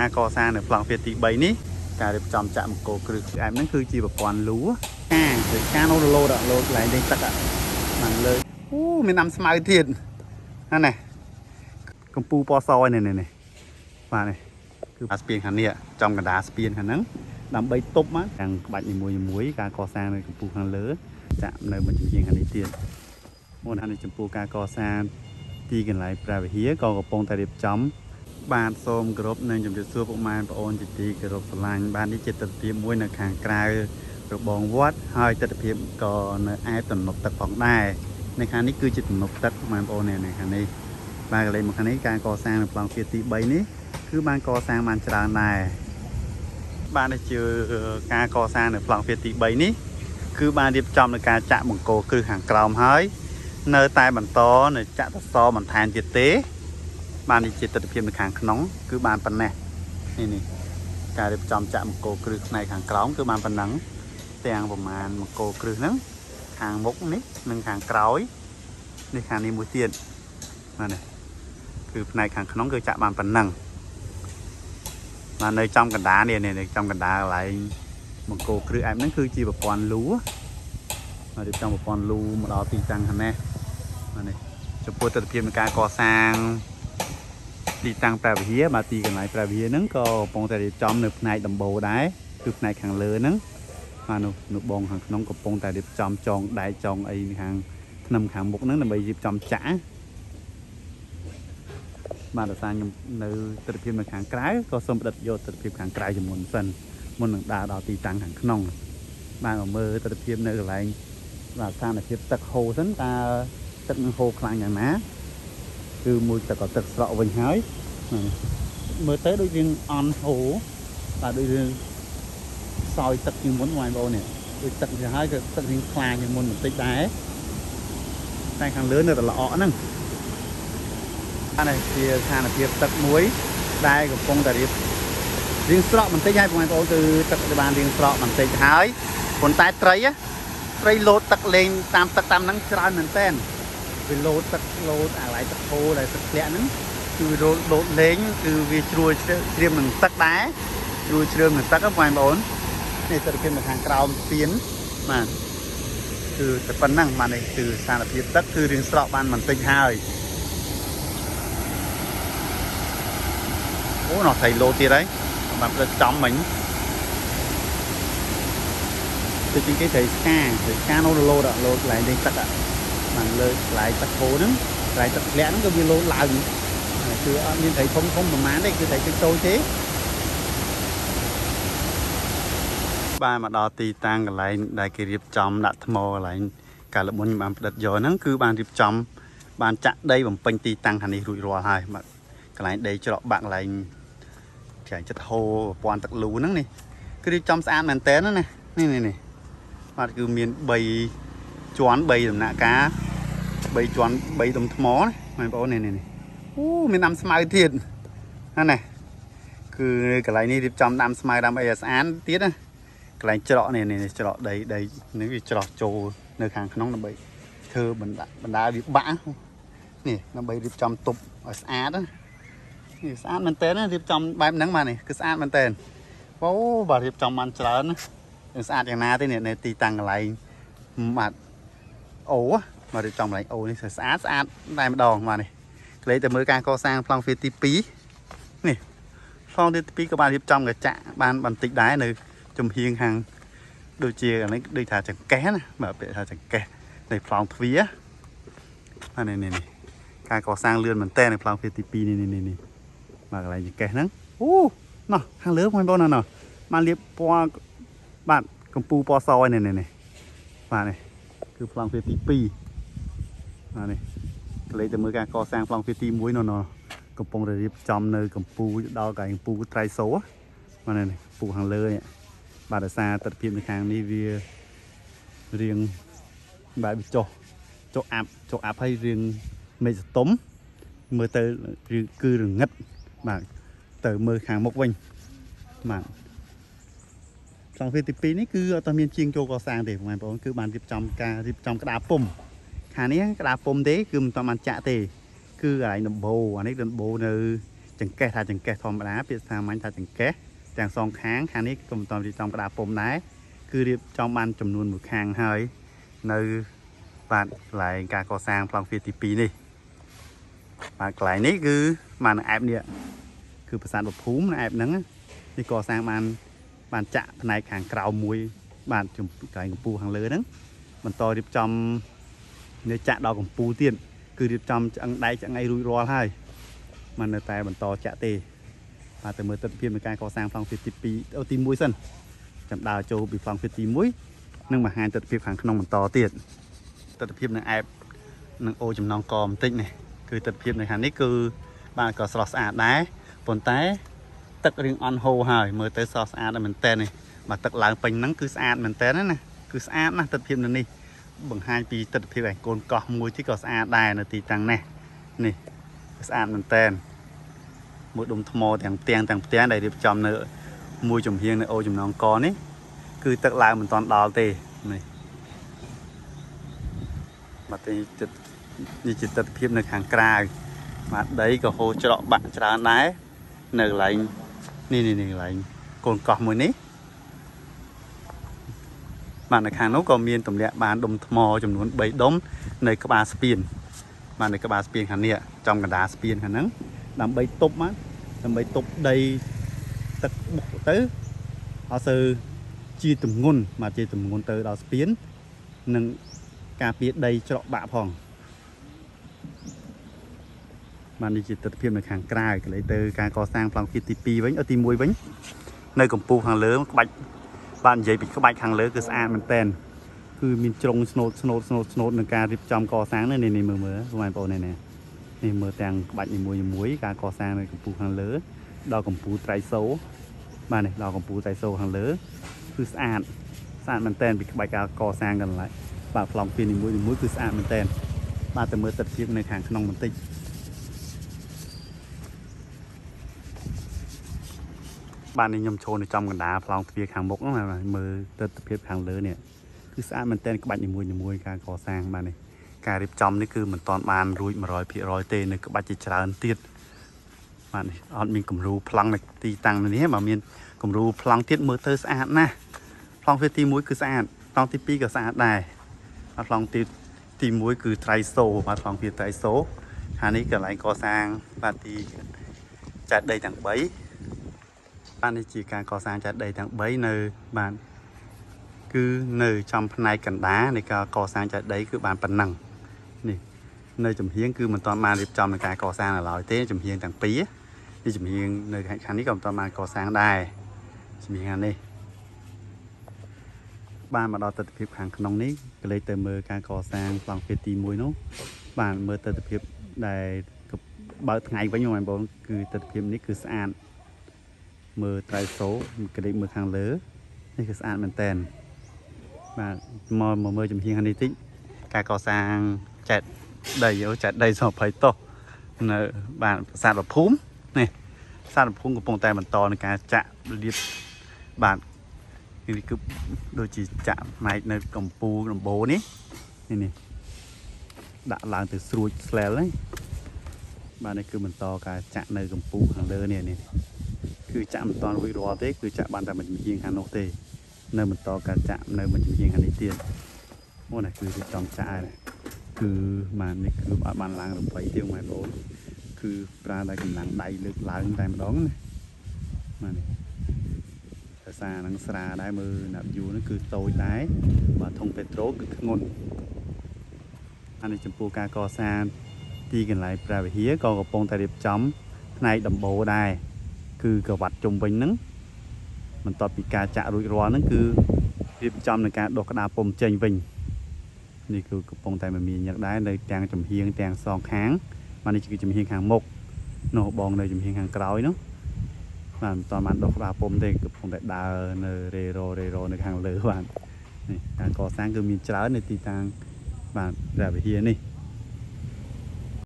ការកសាងនៅប្លង់វាទី3នេះការរៀបចំចាក់បង្គោលគ្រឹះផ្អែមហ្នឹងគឺជាប្រព័ន្ធលូការនោះលោតកន្លែងលេងទឹកបានលើអូមានដាំស្មៅទៀតហ្នឹងណាកម្ពុជាពណ៌សនេះបាទនេះគឺស្ពានខាងនេះចំកណ្ដាលស្ពានខាងហ្នឹងដើម្បីទប់មកទាំងក្បាច់នីមួយការកសាងនៅកម្ពុជាខាងលើចាក់នៅមួយជាងខាងនេះទៀតមុននេះចំពោះការកសាងទីកន្លែងព្រះវិហារក៏កំពុងតែរៀបចំបាទសូមគោរពនិងជម្រាបសួរពុកម៉ែបងប្អូនជាទីគោរពស្រឡាញ់បាទនេះជាទស្សនវិជ្ជាមួយនៅខាងក្រៅរបងវត្តហើយទស្សនវិជ្ជាក៏នៅឯទំនប់ទឹកផងដែរនៅខាងនេះគឺជាទំនប់ទឹកបងប្អូននៅខាងនេះបាទកន្លែងមកខាងនេះការកសាងនៅប្លង់ទី3នេះគឺបានកសាងបានច្រើនដែរបាទនេះជាការកសាងនៅប្លង់ទី3នេះគឺបានរៀបចំនៅការចាក់បង្គោលគ្រឹះខាងក្រោមហើយនៅតែបន្តនៅចាក់សសរបន្ថែមទៀតទេបាននេះជាទស្សនវិជ្ជានៅខាងក្នុងគឺបានប៉ុណ្ណេះនេះការរៀបចំចាក់បង្គោលគ្រឹះផ្នែកខាងក្រោមគឺបានប៉ុណ្ណឹងទាំងប្រមាណបង្គោលគ្រឹះហ្នឹងខាងមុខនេះនិងខាងក្រោយនេះខាងនេះមួយទៀតបាទនេះគឺផ្នែកខាងក្នុងគឺចាក់បានប៉ុណ្ណឹងបាទនៅចំកណ្ដាលនេះនៅចំកណ្ដាលកន្លែងបង្គោលគ្រឹះអែមហ្នឹងគឺជាប្រព័ន្ធលូបាទរៀបចំប្រព័ន្ធលូមកដល់ទីតាំងខាងនេះបាទនេះចំពោះទស្សនវិជ្ជានៃការកសាងទីតាំងព្រះវិហារបាទទីកន្លែងព្រះវិហារហ្នឹងក៏កំពុងតែរៀបចំនៅផ្នែកដំបូលដែរគឺផ្នែកខាងលើហ្នឹងបាទនៅបងខាងក្នុងកំពុងតែរៀបចំចងដែកចងអីខាងថ្នឹមខាងមុខហ្នឹងដើម្បីរៀបចំចាក់បាទដោយសារខ្ញុំនៅទស្សនវិជ្ជានៅខាងក្រៅក៏សូមផ្តិតយកទស្សនវិជ្ជាខាងក្រៅជំនុនសិនមុននឹងដើរដល់ទីតាំងខាងក្នុងបាទមកមើលទស្សនវិជ្ជានៅកន្លែងបាទស្ថានភាពទឹកហូរសិនតើទឹកនឹងហូរខ្លាំងយ៉ាងណាគឺមួយទឹកក៏ទឹកស្រកវិញហើយមើលទៅដូចរៀងអន់ហូរបាទដូចរៀងសោយទឹកជាងមុនបងប្អូននេះដូចទឹកទៅហើយក៏ទឹករៀងខ្លាជាងមុនបន្តិចដែរតែខាងលើនៅតែល្អហ្នឹងអានេះជាស្ថានភាពទឹកមួយដែលកំពុងតែរៀងស្រកបន្តិចហើយបងប្អូនគឺទឹកបានរៀងស្រកបន្តិចហើយប៉ុន្តែត្រីលោតទឹកលេងតាមទឹកតាមហ្នឹងច្រើនមែនតើវាលោតទឹកលោតអាឡៃទឹកហូរដែលទឹកធ្លាក់ហ្នឹងគឺវាលោតលេងគឺវាជ្រួលជ្រាបនឹងទឹកដែរជ្រួលជ្រាបនឹងទឹកបងប្អូននេះទស្សនវិជ្ជានៅខាងក្រោមស្ពានបាទគឺតែប៉ុណ្ណឹងបាទនេះគឺស្ថានភាពទឹកគឺរៀងស្រកបានបន្តិចហើយអូនោះថៃលោទៀតហើយបានផ្លិតចំមិញទៅជាងគេត្រូវស្កានោះលោតកន្លែងលេងទឹកបានលើកន្លែងទឹកហូរហ្នឹងកន្លែងទឹកធ្លាក់ហ្នឹងក៏វាលោតឡើងគឺអត់មានត្រីធំប្រហែលទេគឺត្រីតូចទេបាទមកដល់ទីតាំងកន្លែងដែលគេរៀបចំដាក់ថ្មកន្លែងការលមុនបានផ្ដិតយកហ្នឹងគឺបានរៀបចំបានចាក់ដីបំពេញទីតាំងខាងនេះរួចរាល់ហើយបាទកន្លែងដីច្រកបាក់កន្លែងចាចិត្តហូរប្រព័ន្ធទឹកលូហ្នឹងនេះគឺរៀបចំស្អាតមែនតើណានេះបាទគឺមាន3ជាន់3ដំណាក់កាល3ជាន់3ដុំថ្មណាបងប្អូននេះអូមានដាំស្មៅទៀតណាគឺកន្លែងនេះរៀបចំដាំស្មៅដើម្បីឲ្យស្អាតទៀតណាកន្លែងច្រកនេះច្រកដីនេះវាច្រកចូលនៅខាងក្នុងដើម្បីធ្វើបណ្ដាវាបាក់នេះដើម្បីរៀបចំទប់ឲ្យស្អាតណានេះស្អាតមែនតើរៀបចំបែបហ្នឹងបាទនេះគឺស្អាតមែនតើអូបាទរៀបចំបានច្រើនណាស្អាតយ៉ាងណាទេនេះនៅទីតាំងកន្លែងបាទអូមករៀបចំកន្លែងអូនេះស្អាតតែម្ដងបាទនេះក្លេតែមើលការកសាងប្លង់វាទី2នេះប្លង់ទី2ក៏បានរៀបចំកញ្ចាក់បានបន្តិចដែរនៅចំហៀងខាងដូចជាអានេះដូចថាចង្កេះណាបាទពាក្យថាចង្កេះនៃប្លង់ទ្វារអានេះការកសាងលឿនមែនតើនៅប្លង់វាទី2នេះបាទកន្លែងចង្កេះហ្នឹងអូណោះខាងលើបងប្អូនណោះបានលាបពណ៌បាទកម្ពុជាពណ៌សនេះបាទនេះគឺប្លង់វាទី2បាទនេះក្លេទៅមើលការកសាងប្លង់វាទី1នោះកំពុងរៀបចំនៅកម្ពុជាដល់កន្លែងកម្ពុជាត្រៃសូបាទនេះកម្ពុជាខាងលើនេះបាទដោយសារទស្សនវិជ្ជានៅខាងនេះវារៀងបែបចុះអាប់ហើយរៀងមេឃស្ទុំមើលទៅគឺរងឹតបាទទៅមើលខាងមុខវិញបាទប្លង់វាទី2នេះគឺអត់មានជាងចូលកសាងទេបងប្អូនគឺបានរៀបចំក្តារពុំខាងនេះក្តារពុំទេគឺមិនតាមបានចាក់ទេគឺកន្លែងដំបូអានេះដំបូនៅ ចង្កេះថាចង្កេះធម្មតាពាក្យសាមញ្ញថាចង្កេះទាំងសងខាងខាងនេះក៏មិនតំទីចំក្តារពុំដែរគឺរៀបចំបានចំនួនមួយខាងហើយនៅបាទកន្លែងការកសាងប្លង់ទ្វារទី2នេះបាទកន្លែងនេះគឺបានអែបនេះគឺប្រាសាទភូមិអែបហ្នឹងនេះកសាងបានចាក់ផ្នែកខាងក្រៅមួយបាទកន្លែងកំពូលខាងលើហ្នឹងបន្តរៀបចំនៅចាក់ដល់កំពូលទៀតគឺរៀបចំឆ្អឹងដែកឆ្អឹងអីរួចរាល់ហើយมันនៅតែបន្តចាក់ទេបាទទៅមើលទស្សនវិជ្ជានៃការកសាងប្លង់ទ្វារទី2ទី1សិនចាំដើរចូលពីប្លង់ទ្វារទី1និងបង្ហាញទស្សនវិជ្ជាខាងក្នុងបន្តទៀតទស្សនវិជ្ជានៅអែបនឹងអូចំណងកបន្តិចនេះគឺទស្សនវិជ្ជានៅខាងនេះគឺបាទក៏ស្រស់ស្អាតដែរប៉ុន្តែទឹករៀងអន់ហូរហើយមើលទៅស្រស់ស្អាតមែនតើនេះបាទទឹកឡើងពេញហ្នឹងគឺស្អាតមែនតើណាគឺស្អាតណាស់ទស្សនវិជ្ជានៅនេះបង្ហាញពីទស្សនវិជ្ជាឯកូនកោះមួយទីក៏ស្អាតដែរនៅទីតាំងនេះស្អាតមែនតើមួយដុំថ្មទាំងផ្ទាំងដែលរៀបចំនៅមួយចំហៀងនៅអូចំណងកនេះគឺទឹកឡើងមិនទាន់ដល់ទេនេះបាទនេះជាទស្សនវិជ្ជានៅខាងក្រៅបាទដីក៏ហូរច្រកបាក់ច្រើនដែរនៅកន្លែងនេះកន្លែងកូនកោះមួយនេះបាទនៅខាងនោះក៏មានទម្លាក់បានដុំថ្មចំនួន3ដុំនៅក្បាលស្ពានបាទនៅក្បាលស្ពានខាងនេះចំកណ្ដាលស្ពានខាងហ្នឹងដើម្បីទប់ដីទឹកបុកទៅអត់សូវជាទម្ងន់បាទជាទម្ងន់ទៅដល់ស្ពាននិងការពារដីច្រកបាក់ផងបាទនេះជាទស្សនវិជ្ជានៅខាងក្រៅកន្លែងទៅការកសាងប្លង់ទ្វារទី2វិញទី1វិញនៅកំពូលខាងលើក្បាច់បាទនិយាយពីក្បាច់ខាងលើគឺស្អាតមែនតើគឺមានជ្រុងស្នូតនឹងការរៀបចំកសាងនេះមើលបងប្អូននេះមើលទាំងក្បាច់នីមួយការកសាងនៅកំពូលខាងលើដល់កំពូលត្រៃសូបាទនេះដល់កំពូលត្រៃសូខាងលើគឺស្អាតមែនតើពីក្បាច់ការកសាងកន្លែងបាទប្លង់ទ្វារនីមួយគឺស្អាតមែនតើបាទទៅមើលទស្សនវិជ្ជានៅខាងក្នុងបន្តិចបាទនេះខ្ញុំចូលនៅចំកណ្ដាលប្លង់ទ្វារខាងមុខហ្នឹងមើលទស្សនវិជ្ជាខាងលើនេះគឺស្អាតមែនតើក្បាច់នីមួយការកសាងបាទនេះការរៀបចំនេះគឺមិនទាន់បានរួច 100% ទេនៅក្បាច់ជាច្រើនទៀតបាទនេះអត់មានគំរូប្លង់នៅទីតាំងនេះបើមានគំរូប្លង់ទៀតមើលទៅស្អាតណាស់ប្លង់ទ្វារទី1គឺស្អាតប្លង់ទី2ក៏ស្អាតដែរប្លង់ទី1គឺត្រៃសូបាទប្លង់ទ្វារត្រៃសូខាងនេះកន្លែងកសាងបាទទីចាត់ដីទាំង3បាទនេះជាការកសាងចាត់ដីទាំង3នៅបាទគឺនៅចំផ្នែកកណ្ដាលនៃការកសាងចាត់ដីគឺបានប៉ុណ្ណឹងនេះនៅចំហៀងគឺមិនទាន់បានរៀបចំនៃការកសាងនៅឡើយទេចំហៀងទាំងពីរនេះចំហៀងនៅខាងនេះក៏មិនទាន់បានកសាងដែរចំហៀងខាងនេះបានមកដល់ទស្សនវិជ្ជាខាងក្នុងនេះក៏លេចទៅមើលការកសាងប្លង់ទ្វារទី1នោះបានមើលទស្សនវិជ្ជាដែលបើកថ្ងៃវិញបងប្អូនគឺទស្សនវិជ្ជានេះគឺស្អាតមើលត្រៃសូក៏លេចមើលខាងលើនេះគឺស្អាតមែនតើបាទមកមើលចំហៀងខាងនេះតិចការកសាងចាត់ដីស20តោះនៅបាទប្រាសាទភូមិនេះប្រាសាទភូមិកំពុងតែបន្តនឹងការចាក់លាបបាទនេះគឺដូចជាចាក់ផ្នែកនៅកំពូលដំបូលនេះដាក់ឡើងទៅស្រួចស្លែលហ្នឹងបាទនេះគឺបន្តការចាក់នៅកំពូលខាងលើនេះគឺចាក់មិនតាន់រួចរាល់ទេគឺចាក់បានតែមួយចំហៀងខាងនោះទេនៅបន្តការចាក់នៅមួយចំហៀងខាងនេះទៀតអូនេះគឺរៀបចំចាក់ហើយគឺបាទនេះគឺអត់បានឡើងរំបីទេបងប្អូនគឺប្រើតែកម្លាំងដៃលើកឡើងតែម្ដងណាបាទនេះភាសានឹងស្រាដែរមើលណាប់យូរនេះគឺតូចដែរបាទធុងពេត្រូគឺធ្ងន់អានេះចំពោះការកសាងទីកន្លែងព្រះវិហារក៏កំពុងតែរៀបចំផ្នែកដំបូលដែរគឺក្រវ៉ាត់ជុំវិញហ្នឹងបន្ទាប់ពីការចាក់រួចរាល់ហ្នឹងគឺរៀបចំនឹងការដុសក្តារពុំចេញវិញនេះគឺកំពុងតែមានញឹកដែរនៅទាំងចំហៀងទាំងសងខាងបាទនេះគឺចំហៀងខាងមុខនោះបងនៅចំហៀងខាងក្រោយនោះបាទមិនតាន់បានដុសក្តារពុំទេកំពុងតែដើរនៅរេរនៅខាងលើបាទនេះការកសាងគឺមានច្រើននៅទីតាំងបាទព្រះវិហារនេះ